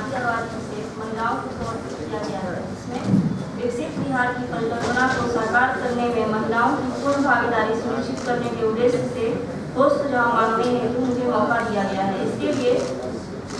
की आबादी से महिलाओं को समर्पित किया गया है, जिसमें विकसित बिहार की परिकल्पना को साकार करने में महिलाओं की पूर्ण भागीदारी सुनिश्चित करने के उद्देश्य से ठोस सुझाव मांगने हेतु मुझे मौका दिया गया है। इसके लिए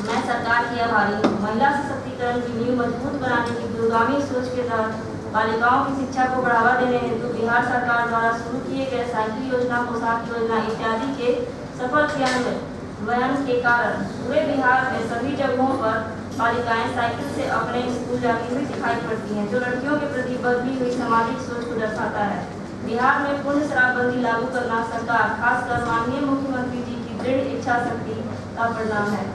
मैं सरकार की आभारी हूँ। महिला सशक्तिकरण की नींव मजबूत बनाने की दूरगामी सोच के तहत बालिकाओं की शिक्षा को बढ़ावा देने हेतु बिहार सरकार द्वारा शुरू किए गए साइकिल योजना, पोशाक योजना इत्यादि के सफल क्रियान्वयन के कारण पूरे बिहार में सभी जगहों पर बालिकाएं साइकिल से अपने स्कूल जाती हुई दिखाई पड़ती हैं, जो लड़कियों के प्रति बदली हुई सामाजिक सोच को दर्शाता है। बिहार में पूर्ण शराबबंदी लागू करना सरकार, खासकर माननीय मुख्यमंत्री जी की दृढ़ इच्छा शक्ति का परिणाम है।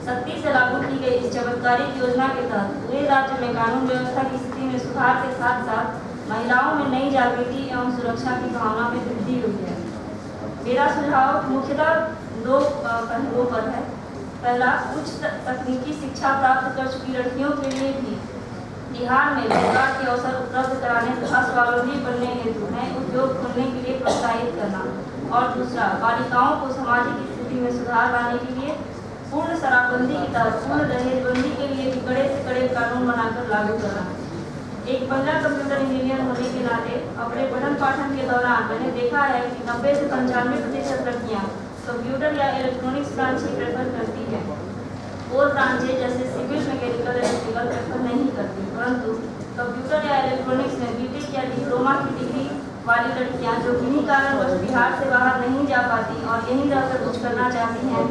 सख्ती से लागू की गई इस चमत्कारिक योजना के तहत पूरे राज्य में कानून व्यवस्था की स्थिति में सुधार के साथ साथ महिलाओं में नई जागृति एवं सुरक्षा की भावना में वृद्धि हुई है। मेरा सुझाव मुख्यतः दो पहलुओं पर है। पहला, उच्च तकनीकी शिक्षा प्राप्त कर चुकी लड़कियों के लिए भी बिहार में रोजगार के अवसर उपलब्ध कराने तथा स्वावलंबी बनने हेतु नए उद्योग खोलने के लिए प्रोत्साहित करना, और दूसरा, बालिकाओं को सामाजिक स्थिति में सुधार लाने के लिए पूर्ण शराबबंदी की तरह पूर्ण दहेजबंदी के लिए भी कड़े से कड़े कानून बनाकर लागू करना। एक महिला कंप्यूटर इंजीनियर होने के नाते अपने पठन पाठन के दौरान मैंने देखा है कि 90 से 95% लड़कियाँ कंप्यूटर या इलेक्ट्रॉनिक्स ब्रांच ही प्रेफर करती है। और ब्रांचें जैसे सिविल, मैकेनिकल, इलेक्ट्रिकल प्रेफर नहीं करती, परंतु कंप्यूटर या इलेक्ट्रॉनिक्स में बीटेक या डिप्लोमा की डिग्री वाली लड़कियां जो किन्हीं कारणवश बिहार से बाहर नहीं जा पाती और यहीं रहकर कुछ करना चाहती हैं,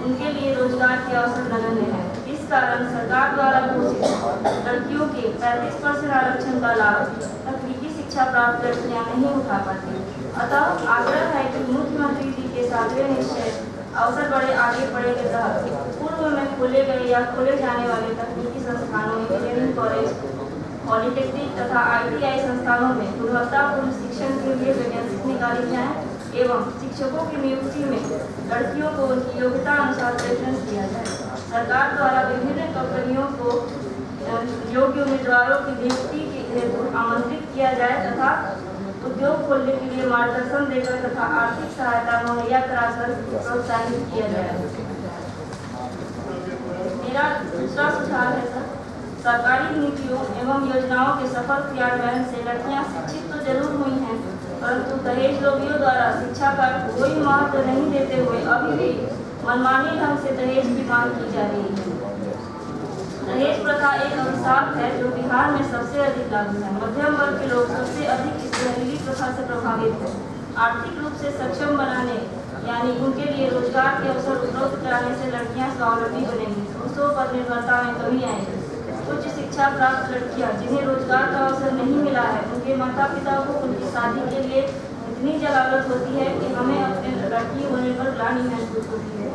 उनके लिए रोजगार के अवसर नगण्य हैं। इस कारण सरकार द्वारा घोषित लड़कियों के 35% आरक्षण का लाभ तकनीकी शिक्षा प्राप्त लड़कियां नहीं उठा पाती। अतः आग्रह है कि मुख्यमंत्री जी के 7वें निश्चय अवसर बड़े आगे बढ़े के तहत पूर्व में खोले गए या खोले जाने वाले तकनीकी संस्थानों, इंजीनियरिंग कॉलेज, पॉलिटेक्निक तथा ITI संस्थानों में गुणवत्तापूर्ण शिक्षण के लिए वैकेंसी निकाली जाए एवं शिक्षकों की नियुक्ति में लड़कियों को उनकी योग्यता अनुसार प्रेफरेंस दिया जाए। सरकार द्वारा विभिन्न कंपनियों को योग्य उम्मीदवारों की नियुक्ति के हेतु आमंत्रित किया जाए तथा उद्योग खोलने के लिए मार्गदर्शन देकर तथा आर्थिक सहायता मुहैया कराकर प्रोत्साहित किया जाए। मेरा दूसरा सुझाव है सर, सरकारी नीतियों एवं योजनाओं के सफल क्रियान्वयन से लड़कियां शिक्षित तो जरूर हुई हैं, परंतु दहेज लोभियों द्वारा शिक्षा का कोई महत्व नहीं देते हुए अभी भी मनमानी ढंग से दहेज की मांग की जा रही है। दहेज प्रथा एक अभिशाप है जो बिहार में सबसे अधिक लागू है। मध्यम वर्ग के लोग सबसे अधिक इस जहरीली प्रथा से प्रभावित हैं। आर्थिक रूप से सक्षम बनाने यानी उनके लिए रोजगार के अवसर उपलब्ध कराने से लड़कियां स्वावलंबी बनेंगी, पुरुषों पर निर्भरता में कमी आएगी। उच्च शिक्षा प्राप्त लड़कियां जिन्हें रोजगार का अवसर नहीं मिला है, उनके माता पिता को उनकी शादी के लिए इतनी जलालत होती है कि हमें अपने लड़की होने पर ग्लानि महसूस होती है।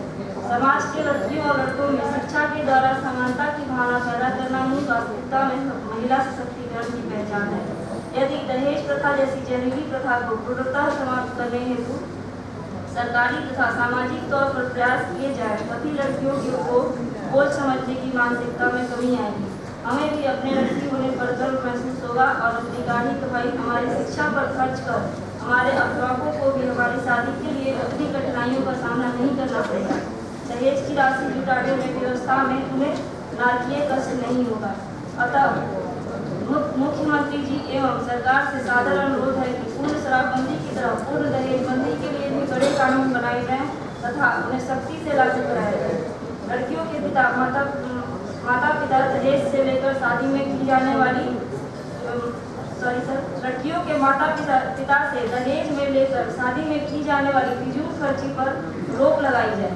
समाज के लड़कियों और लड़कों में शिक्षा के द्वारा समानता की भावना पैदा करना ही वास्तविकता में महिला सशक्तिकरण की पहचान है। यदि दहेज प्रथा जैसी जहरीली प्रथा को पूर्णतः समाप्त करने हेतु सरकारी तथा सामाजिक तौर पर प्रयास किए जाए, तभी लड़कियों को बोझ समझने की मानसिकता में कमी आएगी। हमें भी अपने लड़की होने पर गर्व महसूस होगा और अपनी गाढ़ी कमाई हमारी शिक्षा पर खर्च कर हमारे अभिभावकों को भी हमारी शादी के लिए अपनी कठिनाइयों का सामना नहीं करना पड़ेगा। दहेज की राशि जुटाने में व्यवस्था में उन्हें नारकीय कष्ट नहीं होगा। अतः मुख्यमंत्री जी एवं सरकार से सादर अनुरोध है कि पूर्ण शराबबंदी की तरह पूर्ण दहेजबंदी के लिए भी कड़े कानून बनाए जाएं तथा उन्हें सख्ती से लागू कराया जाए। लड़कियों के माता पिता दहेज से लेकर शादी में की जाने वाली लड़कियों के माता पिता से दहेज में लेकर शादी में की जाने वाली फिजूल खर्ची पर रोक लगाई जाए।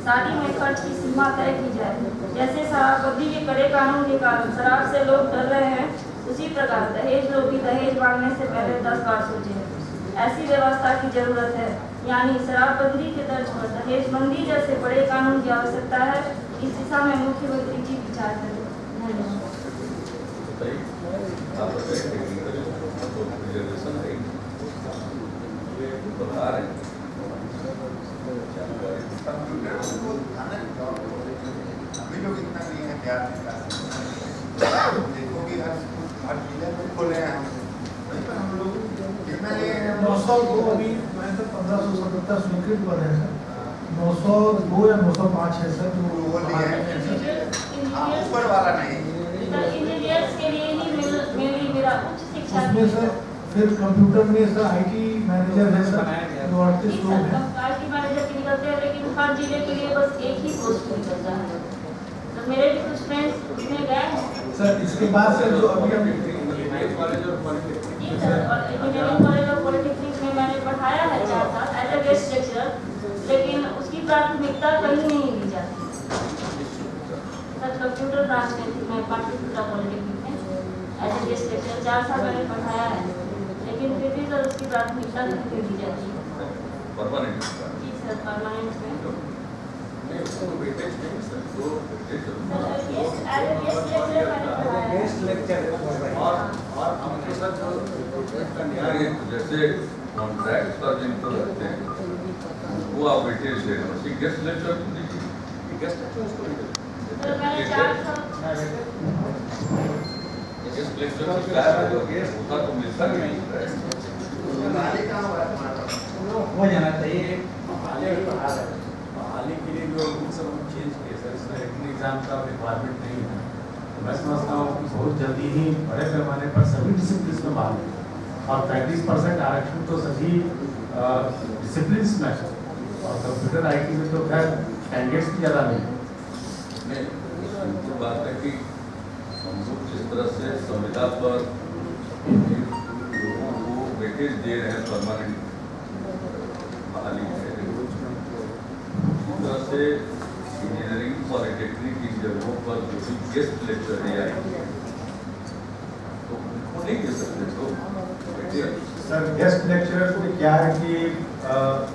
शादी में खर्च की सीमा तय की जाए। जैसे शराबबंदी के कड़े कानून के कारण शराब से लोग डर रहे हैं, उसी प्रकार दहेज लोग भी दहेज मांगने से पहले 10 बार सोचें। ऐसी व्यवस्था की जरूरत है, यानी शराबबंदी के तर्ज पर दहेजबंदी जैसे बड़े कानून की आवश्यकता है। इस दिशा में मुख्यमंत्री जी विचार करें। अभी लोग इतना नहीं है क्या देखो कि हर जिले में खोले हैं वहीं पर हम लोग कितना लिए हैं 902 अभी मैं तो 1577 स्वीकृत पद है सर, 902 या 905 है सर जो वो लिए हैं। फिर कंप्यूटर में सर आईटी मैनेजर है सर, जो 38 लोग हैं। आईटी मैनेजर की निकलते हैं, लेकिन हर जिले के लिए बस एक ही पोस्ट निकलता है। तो मेरे भी कुछ फ्रेंड्स उसमें गए हैं सर इसके बाद सर जो अभी हम इंजीनियरिंग कॉलेज और पॉलिटेक्निक जी सर, और इंजीनियरिंग कॉलेज और पॉलिटेक्निक में मैंने पढ़ाया है 4 साल एज ए गेस्ट लेक्चरर, लेकिन उसकी प्राथमिकता कहीं नहीं दी जाती। सर कंप्यूटर ब्रांच में थी मैं पाटलिपुत्रा पॉलिटेक्निक में एज ए गेस्ट लेक्चरर 4 साल मैंने पढ़ाया है, लेकिन फिर भी सर उसकी प्राथमिकता नहीं दी जाती। परमानेंट जी सर, परमानेंट में नहीं उसको वेटेज नहीं सर, वो weightage sir guest as a guest lecturer मैंने पढ़ाया है। गेस्ट लेक्चर और आपके साथ जो रिक्रूटमेंट का न्याय है, जैसे कॉन्ट्रैक्ट पर जिनको रखते हैं वो आप वेटेज दे रहे हो, उसी गेस्ट लेक्चर को दीजिए, गेस्ट लेक्चर उसको सर मैंने 4 साल गेस्ट लेक्चर की क्या होता तो मिलता नहीं है। हो जाना चाहिए। बहाली के लिए जो रूल्स सब चेंज किए सर, इसमें रिटन एग्जाम का रिक्वायरमेंट नहीं है। तो मैं समझता हूँ कि बहुत जल्दी ही बड़े पैमाने पर सभी डिसिप्लिन में बहाल होगी और 35% आरक्षण तो सभी डिसिप्लिन में है, और कंप्यूटर आईटी में तो खैर कैंडिडेट्स भी ज़्यादा नहीं। नहीं तो बात है कि हम लोग जिस तरह से संविदा पर लोगों को वेटेज दे रहे हैं परमानेंट बहाली है, इस तरह से इंजीनियरिंग पॉलिटेक्निक की जगहों पर जो भी गेस्ट लेक्चर है तो उनको नहीं दे सकते तो वेटेज। सर गेस्ट लेक्चरर्स में क्या है कि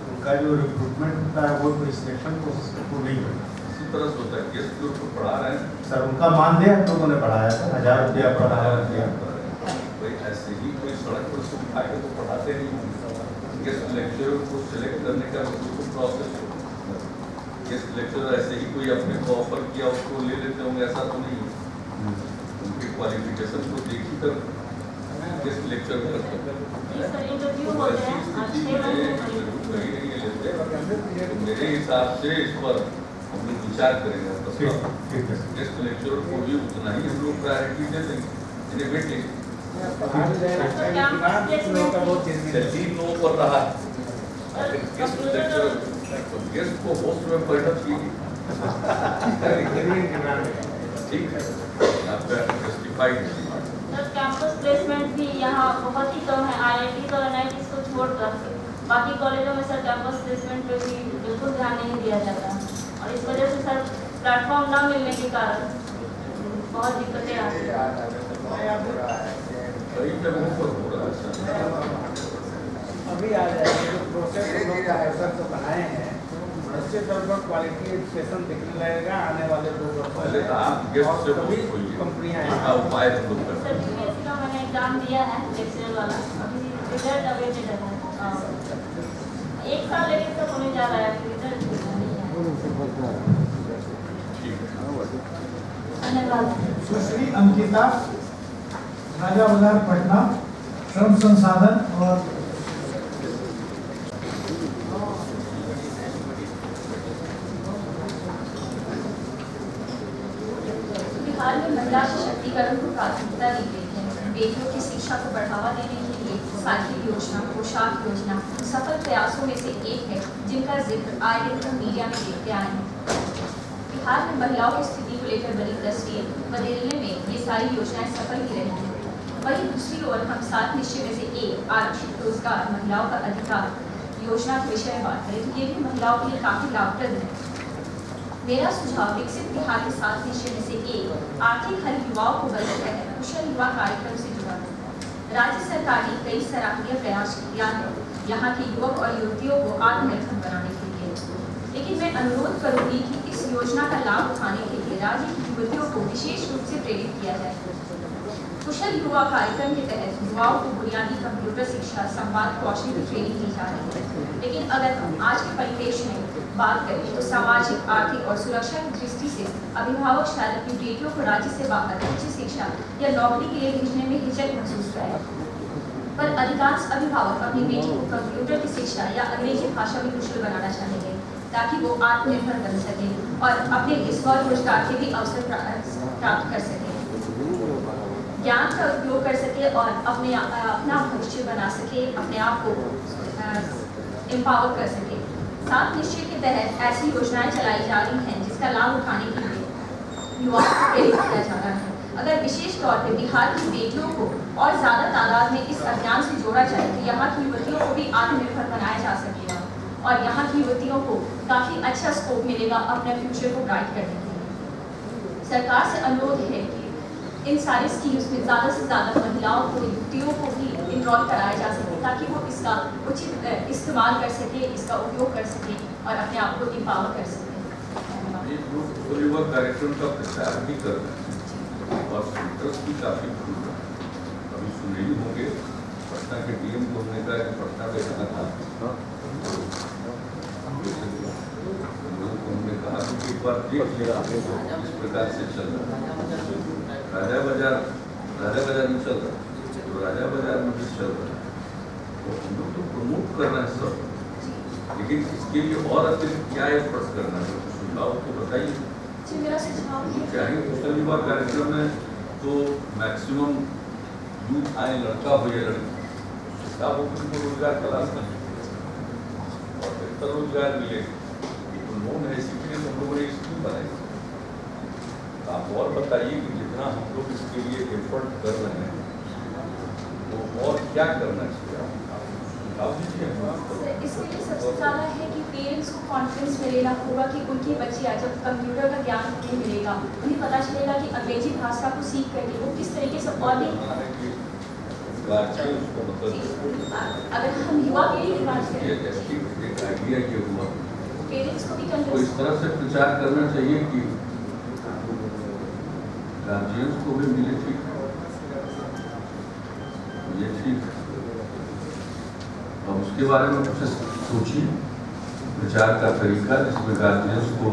उनका जो रिक्रूटमेंट होता है वो कोई सिलेक्शन प्रोसेस को नहीं होता। इसी तरह से होता है गेस्ट जो उसको पढ़ा रहे हैं सर उनका मानदेय हम लोगों ने बढ़ाया था, 1000 रुपया पढ़ाया दिया। कोई ऐसे ही कोई सड़क पर उसको उठा के तो पढ़ाते नहीं होंगे। गेस्ट लेक्चरर को सिलेक्ट करने का तो प्रोसेस हो, गेस्ट लेक्चरर ऐसे ही कोई अपने को ऑफर किया उसको ले लेते होंगे, ऐसा तो नहीं है। उनके क्वालिफिकेशन को देखी कर गेस्ट लेक्चर करते हैं। जी सर, इंटरव्यू होते हैं 6 महीने मेरे हिसाब से इस पर हम लोग विचार करेंगे। ठीक है सर। गेस्ट लेक्चरर को भी उतना ही हम लोग प्रायोरिटी दे देंगे। इन्हें वेट लिस्ट तीन लोगों पर रहा है, गेस्ट लेक्चरर गेस्ट को होस्ट में परिणत कीजिए। ठीक है, आपका जस्टिफाइड। सर कैंपस प्लेसमेंट भी यहाँ बहुत ही कम है, IIT और NIT को छोड़कर बाकी कॉलेजों में सर कैंपस प्लेसमेंट पे भी बिल्कुल ध्यान नहीं दिया जाता, और इस वजह से सर प्लेटफॉर्म ना मिलने के कारण बहुत दिक्कतें आती हैं। कई जगहों पर हो रहा है सर। अभी आ जाएगा जो प्रोसेस प्रोफेसर तो बनाए हैं, उससे लगभग क्वालिटी एजुकेशन दिखने लगेगा आने वाले 2 वर्षों पहले तो आप गेस्ट से पूछ होइए, कंपनियां उसका उपाय हम लोग करते सर BPSC का मैंने एग्जाम दिया है लेक्चरर वाला, अभी रिजल्ट अवेटेड है। 1 साल लेकिन तक होने जा रहा है, अभी रिजल्ट नहीं है। ठीक है। धन्यवाद। सुश्री अंकिता, राजा बाजार पटना, श्रम संसाधन और बिहार में महिला सशक्तिकरण को प्राथमिकता दी गई है। बेटियों की शिक्षा को बढ़ावा देने के लिए साइकिल योजना, पोशाक योजना सफल प्रयासों में से एक है, जिनका जिक्र आए दिन हम मीडिया में देखते आए हैं। बिहार में महिलाओं की स्थिति को लेकर बनी तस्वीर बदलने में ये सारी योजनाएं सफल ही रही हैं। वहीं दूसरी ओर हम 7 निश्चय में से एक आरक्षित रोजगार महिलाओं का अधिकार योजना के विषय में बात करें तो ये भी महिलाओं के लिए काफी लाभप्रद है। मेरा सुझाव विकसित बिहार के 7 निश्चय में से एक आर्थिक हल युवाओं को बल के तहत कुशल युवा कार्यक्रम से जुड़ा है। राज्य सरकार ने कई सराहनीय प्रयास किया है यहाँ के युवक और युवतियों को आत्मनिर्भर बनाने के लिए, लेकिन मैं अनुरोध करूंगी कि इस योजना का लाभ उठाने के लिए राज्य की युवतियों को विशेष रूप से प्रेरित किया जाए। कुशल युवा कार्यक्रम के तहत युवाओं को बुनियादी कंप्यूटर शिक्षा, संवाद कौशल की ट्रेनिंग दी जा रही है, लेकिन अगर हम आज के परिवेश में बात करें तो सामाजिक, आर्थिक और सुरक्षा की दृष्टि से अभिभावक शायद अपनी बेटियों को राज्य से बाहर उच्च शिक्षा या नौकरी के लिए भेजने में हिचक महसूस करें, पर अधिकांश अभिभावक अपनी बेटी को कंप्यूटर की शिक्षा या अंग्रेजी भाषा में कुशल बनाना चाहेंगे ताकि वो आत्मनिर्भर बन सके और अपने लिए स्वरोजगार के भी अवसर प्राप्त कर सके। ज्ञान का उपयोग कर सके और अपना भविष्य बना सके, अपने आप को एम्पावर कर सके। 7 निश्चय के तहत ऐसी योजनाएं चलाई जा रही हैं जिसका लाभ उठाने के लिए युवाओं को प्रेरित किया जा रहा है। अगर विशेष तौर पर बिहार की बेटियों को और ज़्यादा तादाद में इस अभियान से जोड़ा जाए तो यहाँ की युवतियों को भी आत्मनिर्भर बनाया जा सकेगा और यहाँ की युवतियों को काफ़ी अच्छा स्कोप मिलेगा अपने फ्यूचर को ब्राइट करने के लिए। सरकार से अनुरोध है कि इन सारी स्कीम्स में ज़्यादा से ज़्यादा महिलाओं को, युवतियों को भी इनरोल कराया जा सके ताकि वो इसका उचित इस्तेमाल कर सके, इसका उपयोग कर सके और अपने आप को एम्पावर कर सके। ये जो युवा कार्यक्रम का प्रचार भी कर रहे हैं और सेंटर्स भी काफ़ी खुल रहे हैं। अभी सुने ही होंगे पटना के डीएम को हमने कहा कि पटना में जाना था, उन्होंने कहा कि एक बार देख लिया इस प्रकार से चल रहा है। राजा बाजार में चल रहा है, तो राजा बाजार में भी चल रहा है, तो हम लोग तो प्रमोट करना है सब, लेकिन इसके लिए और अतिरिक्त क्या एफर्ट्स करना है, सुझाव तो बताइए। मेरा सुझाव है चाहे कौशल युवा कार्यक्रम है तो मैक्सिमम यूथ आए, लड़का हो या लड़की, उसका वो उनको रोजगार तलाश करें और बेहतर रोजगार मिले। तो लोन है, इसी के लिए हम लोगों ने स्कीम बनाई। आप और बताइए कि जितना हम लोग इसके लिए एफर्ट कर रहे हैं तो और क्या करना चाहिए, आप दीजिए। इसके लिए सबसे ज़्यादा है कि पेरेंट्स को कॉन्फिडेंस मिलेगा होगा कि उनके बच्चे जब कंप्यूटर का ज्ञान उन्हें मिलेगा, उन्हें पता चलेगा कि अंग्रेजी भाषा को सीख करके वो किस तरीके से और भी अगर हम युवा पीढ़ी की बात करें आइडिया ये हुआ पेरेंट्स को भी तो इस तरह से प्रचार करना चाहिए कि गार्जियंस को भी मिले, ठीक है, ये ठीक है। अब उसके बारे में कुछ सोचिए, प्रचार का तरीका जिसमें गार्जियंस को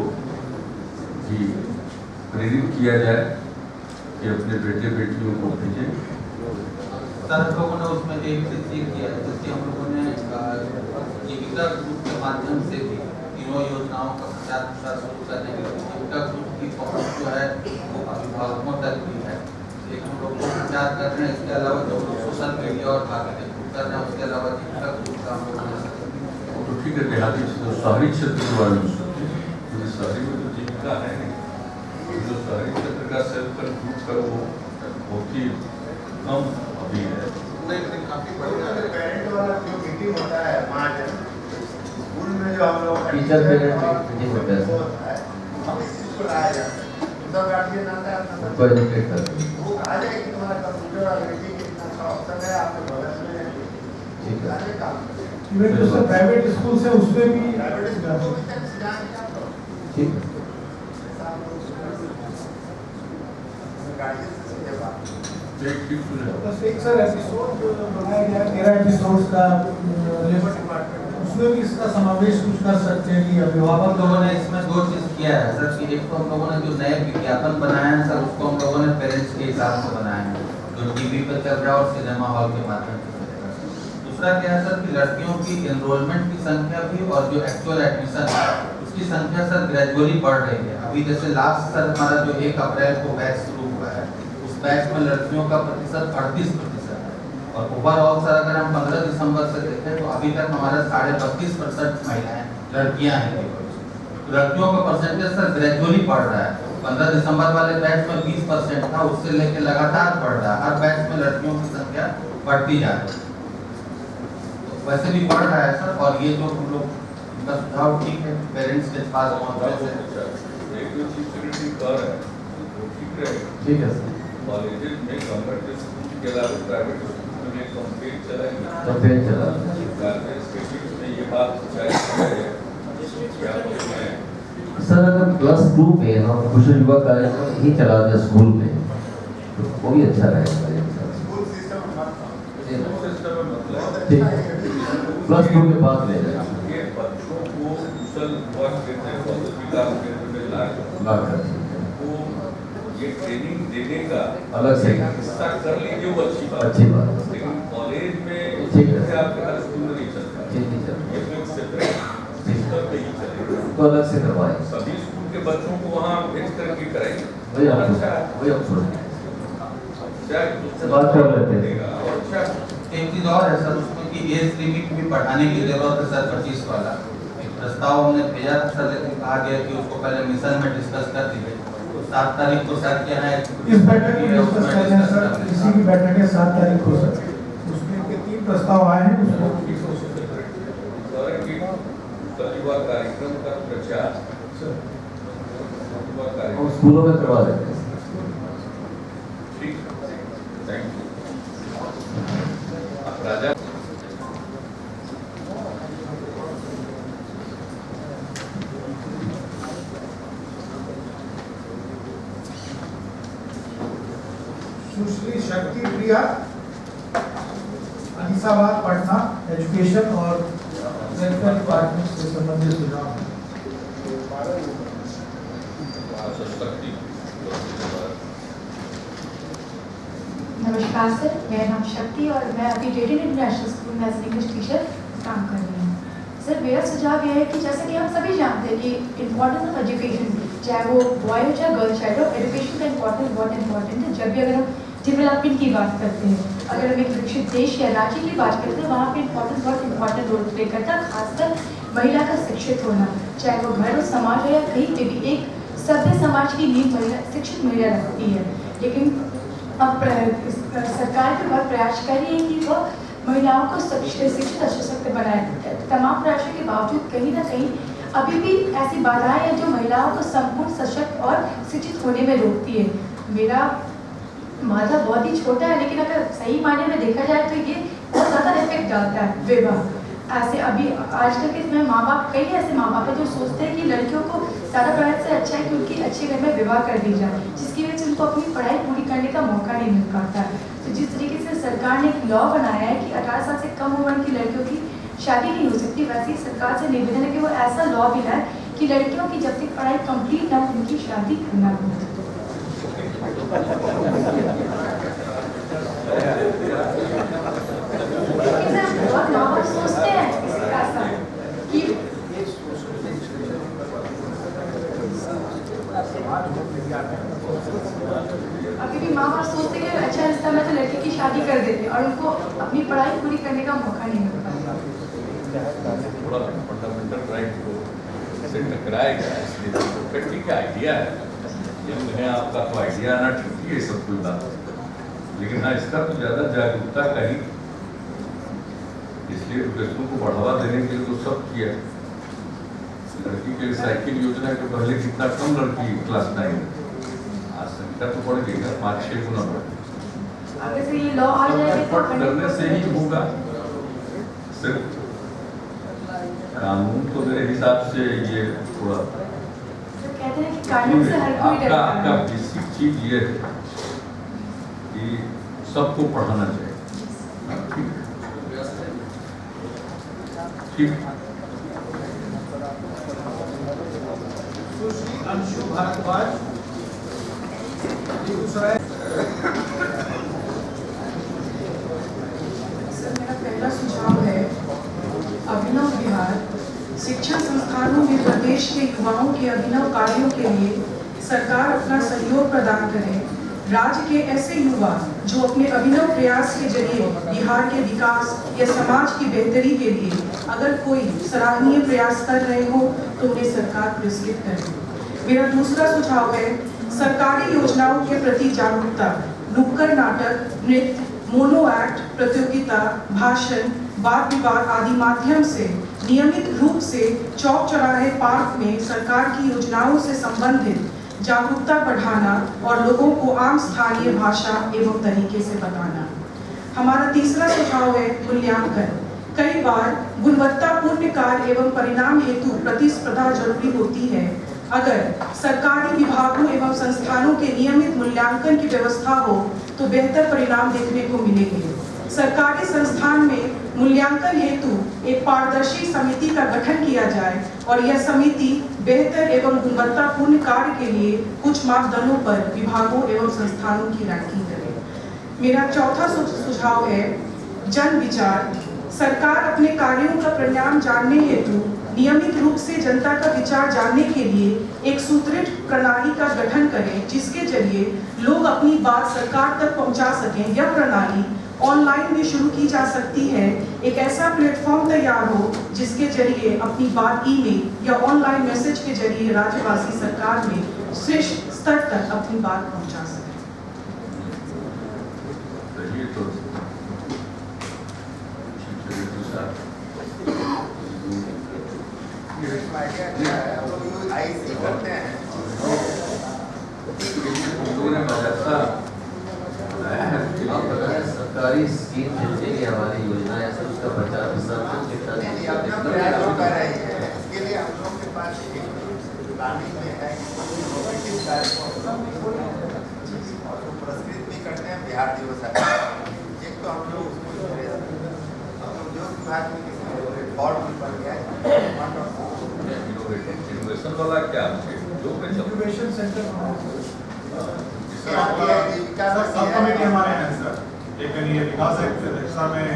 भी प्रेरित किया जाए कि अपने बेटे बेटियों को भेजें। सर हम लोगों ने उसमें एक चीज किया, जैसे हम लोगों ने जीविका ग्रुप के माध्यम से भी तीनों योजनाओं का प्रचार शुरू करने के लिए जीविका ग्रुप की पहुंच जो है वो अभिभावकों तक भी है, लेकिन हम लोग प्रचार कर रहे हैं। इसके अलावा जो सोशल मीडिया और बाकी कर रहे हैं, उसके अलावा जीविका ग्रुप का हम लोग तो ठीक है, देहाती शहरी क्षेत्र के बारे में सोचिए, क्योंकि शहरी में तो जीविका है नहीं, जो शहरी क्षेत्र का सेल्फ हेल्प ग्रुप है वो बहुत ही कम अभी है। काफी पेरेंट वाला जो मीटिंग होता है स्कूल में जो हम लोग टीचर पेरेंट मीटिंग होता है, हम इस चीज को लाया जाता है। उनका गार्जियन आता है अपना उनको एजुकेट करते हैं। वो कहा जाए कि तुम्हारा कंप्यूटर और अंग्रेजी के इतना अच्छा ऑप्शन है, आपके भविष्य में ठीक है। आगे काम करें। इवन जो प्राइवेट स्कूल से उसमें भी प्राइवेट स्कूल में तक सिखाएंगे आप लोग। ठीक है। गार्जियन से सीधे बात। ठीक सुझाव। बस एक सर एपिसोड जो बनाया गया 13 एपिसोड्स का लेबर डिपार्टमेंट, उसमें भी इसका समावेश कुछ कर सकते हैं कि हम अभिभावक लोगों ने इसमें 2 चीज किया है सर कि एक तो हम लोगों ने जो नए विज्ञापन बनाए हैं सर उसको हम लोगों ने पेरेंट्स के हिसाब से बनाए हैं, जो टीवी पर चल रहा है और सिनेमा हॉल के माध्यम से चलेगा। दूसरा क्या है सर कि लड़कियों की एनरोलमेंट की संख्या भी और जो एक्चुअल एडमिशन है उसकी संख्या सर ग्रेजुअली बढ़ रही है। अभी जैसे लास्ट सर हमारा जो 1 अप्रैल को बैच शुरू हुआ है, उस बैच में लड़कियों का प्रतिशत 38% है और ओवरऑल सर अगर हम 15 दिसंबर से देखें तो अभी तक हमारा 32.5% महिलाएं लड़कियां हैं केवल। तो लड़कियों का परसेंटेज सर ग्रेजुअली बढ़ रहा है। 15 दिसंबर वाले बैच में 20% था, उससे लेकर लगातार बढ़ रहा है। हर बैच में लड़कियों की संख्या बढ़ती जा रही है, तो वैसे भी बढ़ रहा है सर। और ये जो हम लोग इनका सुझाव ठीक है, पेरेंट्स के पास पहुंचे से एक जो चीफ सेक्रेटरी कह रहे हैं वो ठीक रहेगा। ठीक है सर। कॉलेजेस में गवर्नमेंट स्कूल के अलावा प्राइवेट स्कूल में कंपेयर चलाएंगे, तो फिर चला गार्जियंस के बीच में ये बात चाहिए क्या मैं सर अगर +2 पे हम कुशल युवा कार्यक्रम ही चला दें स्कूल में तो वो भी अच्छा रहेगा। स्कूल सिस्टम में मत सिस्टम में मतलब ठीक है, +2 के बाद ले जाए ये बच्चों को कुशल वर्क देते हैं, कौशल विकास केंद्र में लाकर वो ये ट्रेनिंग देने का अलग से हिस्सा कर लीजिए, वो अच्छी बात है। लेकिन कॉलेज में ठीक है। जैसे आपके हर स्कूल में नहीं चलता, ठीक है सर, ये तो एक सेपरेट सिस्टम पे ही चलेगा। तो अलग से करवाएं। सभी स्कूल के बच्चों को वहाँ भेज करके कराएंगे, वही अच्छा है। आप बात कर लेते हैं। अच्छा एक चीज और है सर उसमें कि एज लिमिट भी बढ़ाने की जरूरत है सर 25 वाला। एक प्रस्ताव हमने भेजा था सर, लेकिन कहा गया कि उसको पहले मिशन में डिस्कस कर दीजिए। तो 7 तारीख को सर क्या है इस बैठक में डिस्कस करते हैं सर, इसी की बैठक है 7 तारीख को सर। उसमें के 3 प्रस्ताव आए हैं, उसको युवा कार्यक्रम का प्रचार युवा और कार्यक्रम स्कूलों में करवा देते हैं। ठीक, थैंक यू। आप राजा सुश्री शक्ति प्रिया, अनीसाबाद पटना, एजुकेशन और वेलफेयर डिपार्टमेंट से संबंधित सुझाव। नमस्कार सर, मेरा नाम शक्ति और मैं अभी डेटेड इंटरनेशनल स्कूल में एज इंग्लिश टीचर काम कर रही हूँ। सर मेरा सुझाव यह है कि जैसे कि हम सभी जानते हैं कि इम्पोर्टेंस ऑफ एजुकेशन, चाहे वो बॉय हो चाहे गर्ल चाइल्ड हो, एजुकेशन का इम्पोर्टेंस बहुत इंपॉर्टेंट है। जब भी अगर हम डेवलपमेंट की बात करते हैं, अगर हम एक विकसित देश या राज्य की बात करते हैं, वहाँ पे इम्पोर्टेंस बहुत इंपॉर्टेंट रोल प्ले करता है, खासकर महिला का शिक्षित होना, चाहे वो घर हो, समाज हो या कहीं पे भी। एक सभ्य समाज की नींव महिला, शिक्षित महिला रखती है। लेकिन अब सरकार भी बहुत प्रयास कर रही है कि वो महिलाओं को शिक्षित सशक्त बनाए। तमाम प्रयासों के बावजूद कहीं ना कहीं अभी भी ऐसी बाधाएं हैं जो महिलाओं को संपूर्ण सशक्त और शिक्षित होने में रोकती है। मेरा बाधा बहुत ही छोटा है, लेकिन अगर सही मायने में देखा जाए तो ये बहुत ज़्यादा इफेक्ट डालता है। विवाह ऐसे अभी आजकल के इसमें माँ बाप, कई ऐसे माँ बाप हैं जो सोचते हैं कि लड़कियों को ज़्यादा पढ़ाई से अच्छा है कि उनकी अच्छे घर में विवाह कर दी जाए, जिसकी वजह से उनको अपनी पढ़ाई पूरी करने का मौका नहीं मिल पाता है। तो जिस तरीके से सरकार ने एक लॉ बनाया है कि 18 साल से कम उम्र की लड़कियों की शादी नहीं हो सकती, वैसे ही सरकार से निवेदन है कि वो ऐसा लॉ भी लाए कि लड़कियों की जब तक पढ़ाई कंप्लीट ना हो उनकी शादी करना हो। बहुत माँ बाप सोचते हैं कि अभी भी माँ बाप सोचते हैं अच्छा रिश्ता में तो लड़की की शादी कर देते और उनको अपनी पढ़ाई पूरी करने का मौका नहीं मिल पाता। थोड़ा फंडामेंटल राइट को से टकराएगा, इसलिए ठीक है, आइडिया है ये है आपका, तो आइडिया आना ठीक है, सब कोई बात, लेकिन हाँ इसका तो ज़्यादा जागरूकता का ही, इसलिए एजुकेशन को बढ़ावा देने के लिए तो सब किया। लड़की के लिए साइकिल योजना के पहले कितना कम लड़की क्लास 9 में, आज संख्या तो बढ़ गई है 5-6 गुना बढ़ गई। अगर से ये लॉ आ जाए तो करने से ही होगा, सिर्फ कानून तो मेरे हिसाब से ये थोड़ा कहते हैं कि कानून से हर कोई डरता है। आपका बेसिक चीज ये है कि सबको पढ़ाना चाहिए। ठीक सुश्री अंशु भारद्वाज, बेगूसराय। सर मेरा पहला सुझाव है अभिनव बिहार। शिक्षण संस्थानों में प्रदेश के युवाओं के अभिनव कार्यों के लिए सरकार अपना सहयोग प्रदान करे। राज्य के ऐसे युवा जो अपने अभिनव प्रयास के जरिए बिहार के विकास या समाज की बेहतरी के लिए अगर कोई सराहनीय प्रयास कर रहे हो तो उन्हें सरकार पुरस्कृत करे। मेरा दूसरा सुझाव है सरकारी योजनाओं के प्रति जागरूकता। नुक्कड़ नाटक, नृत्य, मोनो एक्ट, प्रतियोगिता, भाषण, वाद विवाद आदि माध्यम से नियमित रूप से चौक चौराहे पार्क में सरकार की योजनाओं से संबंधित जागरूकता बढ़ाना और लोगों को आम स्थानीय भाषा एवं तरीके से बताना। हमारा तीसरा सुझाव है मूल्यांकन। कई बार गुणवत्तापूर्ण कार्य एवं परिणाम हेतु प्रतिस्पर्धा जरूरी होती है। अगर सरकारी विभागों एवं संस्थानों के नियमित मूल्यांकन की व्यवस्था हो तो बेहतर परिणाम देखने को मिलेंगे। सरकारी संस्थान में मूल्यांकन हेतु एक पारदर्शी समिति का गठन किया जाए और यह समिति बेहतर एवं गुणवत्तापूर्ण कार्य के लिए कुछ मापदंडों पर विभागों एवं संस्थानों की रैंकिंग करे। मेरा चौथा सुझाव है जन विचार। सरकार अपने कार्यों का परिणाम जानने हेतु नियमित रूप से जनता का विचार जानने के लिए एक सुदृढ़ प्रणाली का गठन करें जिसके जरिए लोग अपनी बात सरकार तक पहुंचा सकें। यह प्रणाली ऑनलाइन भी शुरू की जा सकती है। एक ऐसा प्लेटफॉर्म तैयार हो जिसके जरिए अपनी बात ईमेल या ऑनलाइन मैसेज के जरिए राज्यवासी सरकार में शीर्ष स्तर तक अपनी बात पहुंचा सकें। सरकारी स्कीम जितने भी हमारी योजनाएं सब उसका प्रचार प्रसार कितना प्रयास होता रही है। इसके लिए हम लोग के पास प्लानिंग में है और पुरस्कृत भी करते हैं बिहार दिवस। एक तो हम लोग उसको उद्योग विभाग में रिकॉर्ड भी बन गया है। इनोवेशन वाला क्या जो इंक्यूबेशन सेंटर सब कमेटी हमारे हैं सर, लेकिन ये विकास अध्यक्षता में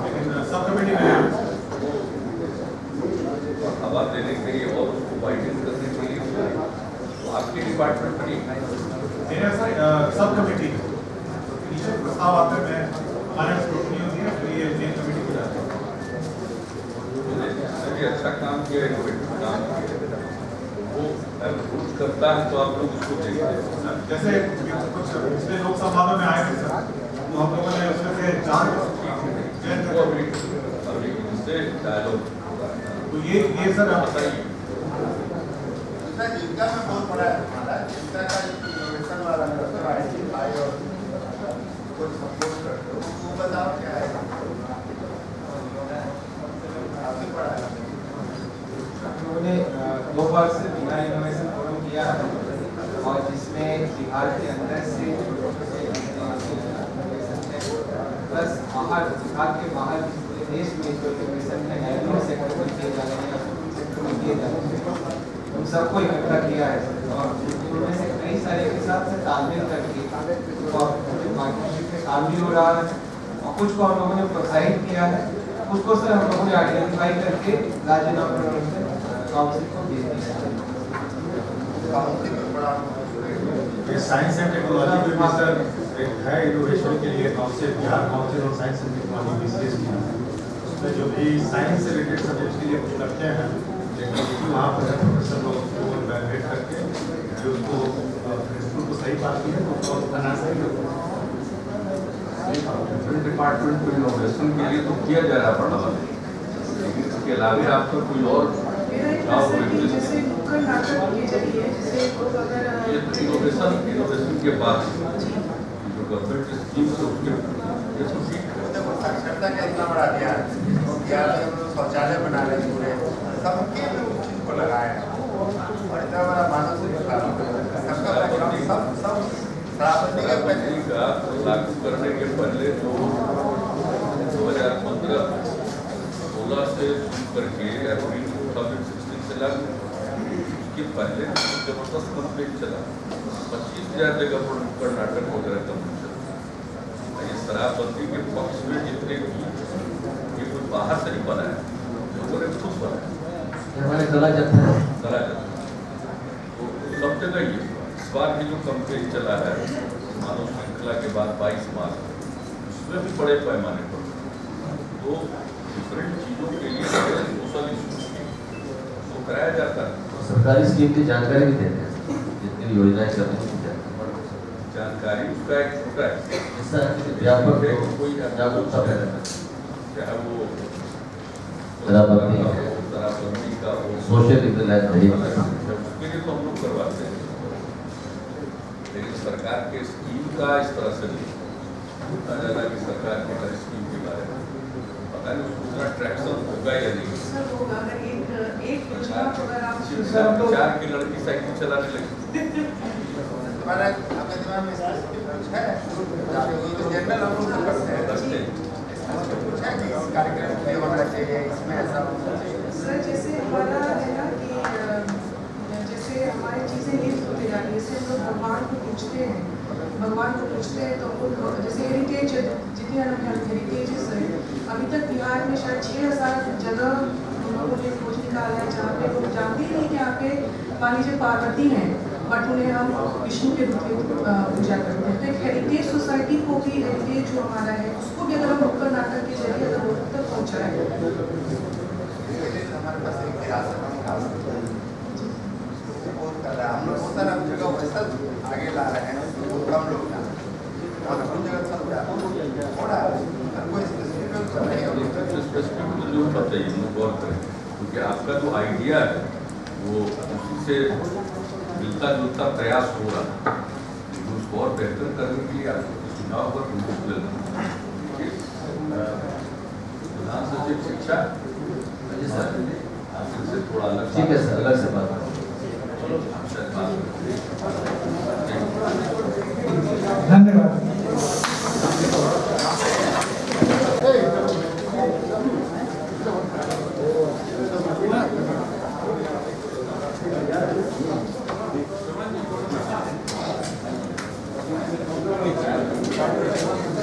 लेकिन सब कमेटी में हवा देने के लिए और उसको वाइडन करने के लिए तो आपके डिपार्टमेंट में मेरे सर सब कमेटी नीचे प्रस्ताव आते हैं, फाइनेंस स्क्रूटनी होती है, फिर ये मेन कमेटी को जाता है। अच्छा काम किया, इनोवेटिव काम किया, वो अप्रूव करता है तो आप लोग उसको देखते हैं। जैसे कुछ पिछले लोकसभा में आए थे सर, तो हम लोगों ने उसमें से 4 अभी इनसे डायलॉग तो ये सर आप बताइए। जिनका में बहुत बड़ा है हमारा, जिनका का इनोवेशन वाला भाई और कुछ सपोर्ट करते हो, वो बताओ क्या है काफी बड़ा है। उन्होंने 2 बार से बिहार इनोवेशन फोरम किया है और जिसमें बिहार के अंदर से प्लस बाहर बिहार के बाहर पूरे देश में जो इनोवेशन है एग्रो सेक्टर में किए जा रहे हैं, सेक्टर में किए जा रहे हैं, उन सबको इकट्ठा किया है और उनमें से कई सारे के साथ से तालमेल करके और पार्टनरशिप में काम भी हो रहा है और कुछ को हम लोगों ने प्रोत्साहित किया है, कुछ को सर हम लोगों ने आइडेंटिफाई करके राज्य नॉमिनेशन काउंसिल को दे दिया है। साइंस एंड टेक्नोलॉजी में भी सर एक है इनोवेशन के लिए काउंसिल, बिहार काउंसिल और साइंस एंड टेक्नोलॉजी बीसीएस की, उसमें जो भी साइंस से रिलेटेड सब्जेक्ट के लिए कुछ लगते हैं वहाँ पर प्रोफेसर लोग को इवैल्यूएट करके जो उसको प्रिंसिपल को सही पाती है तो उसको बना सही डिपार्टमेंट को इनोवेशन के लिए तो किया जा रहा पड़ा, लेकिन इसके अलावा आपको कोई और जैसे नुक्कड़ नाटक के जरिए जैसे लोग अगर इनोवेशन के बाद जो गवर्नमेंट स्कीम से उसके साक्षरता का इतना बड़ा अभियान, बिहार में हम लोग शौचालय बना रहे हैं पूरे, सबके उस चीज को लगाए हैं और इतना बड़ा मानव से सबका सब शराबती का पैसे लागू करने के पहले जो 2015-16 से शुरू करके अप्रैल 2016 से लागू, उसके पहले जबरदस्त कंप्लेंट चला, 25,000 जगह पर नुक्कड़ नाटक वगैरह कंप्लेंट चला। ये शराबबंदी के पक्ष में जितने भी ये कोई बाहर से नहीं बनाया, लोगों ने खुद बनाया, हमारे गला जाता है तो सब जगह ये इस बार भी जो कंपेन चला है मानव श्रृंखला के बाद 22 मार्च, उसमें भी बड़े पैमाने पर तो डिफरेंट चीज़ों के लिए सोशल इश्यूज तो कराया जाता है। सरकारी स्कीम की जानकारी भी देते हैं, जितनी योजनाएं चल रही हैं जानकारी उसका एक छोटा है, ऐसा व्यापक कोई जागरूकता पैदा चाहे वो शराबबंदी का हो, सोशल इम्प्लीमेंटेशन उसके लिए तो हम लोग करवाते हैं, लेकिन सरकार के स्कीम का इस तरह से नहीं पता जाता कि सरकार के हर स्कीम के बारे में पता नहीं उसको उतना ट्रैक्शन होगा या नहीं। चार की लड़की साइकिल चलाने लगी, हमारा आपके दिमाग में कुछ है जनरल हम लोग करते हैं कुछ है कि इस कार्यक्रम में होना चाहिए, इसमें ऐसा होना चाहिए। सर जैसे हमारा है ना कि जैसे हमारी चीज़ें लिफ्ट होती जा रही है, जैसे हम लोग भगवान को पूछते हैं, भगवान को पूछते हैं, तो उनको जैसे हेरिटेज जितने अलग हेरिटेजेस है, अभी तक बिहार में शायद 6000 जगह हम लोगों ने खोज निकाला है जहाँ पे लोग जानते ही नहीं कि यहाँ पे मान लीजिए पार्वती हैं, बट उन्हें हम विष्णु के रूप में पूजा करते हैं। तो एक हेरिटेज सोसाइटी को भी, हेरिटेज जो हमारा है उसको भी अगर हम नुक्कड़ नाटक के जरिए अगर लोगों तक पहुँचाएं, हमारे पास एक विरासत हम खा सकते हैं, बहुत कर रहा है। हम लोग बहुत सारा जगह वैसा आगे ला रहे हैं, वो कम लोग ना और कुछ जगह सब जा थोड़ा कोई स्पेसिफिक मुझे बताइए, मैं गौर करें, क्योंकि आपका जो आइडिया है वो उसी से मिलता जुलता प्रयास हो रहा है, लेकिन उसको और बेहतर करने के लिए आपको सुझाव पर प्रधान सचिव शिक्षा आपसे थोड़ा अलग, ठीक है सर, अलग से बात धन्यवाद। Thank you.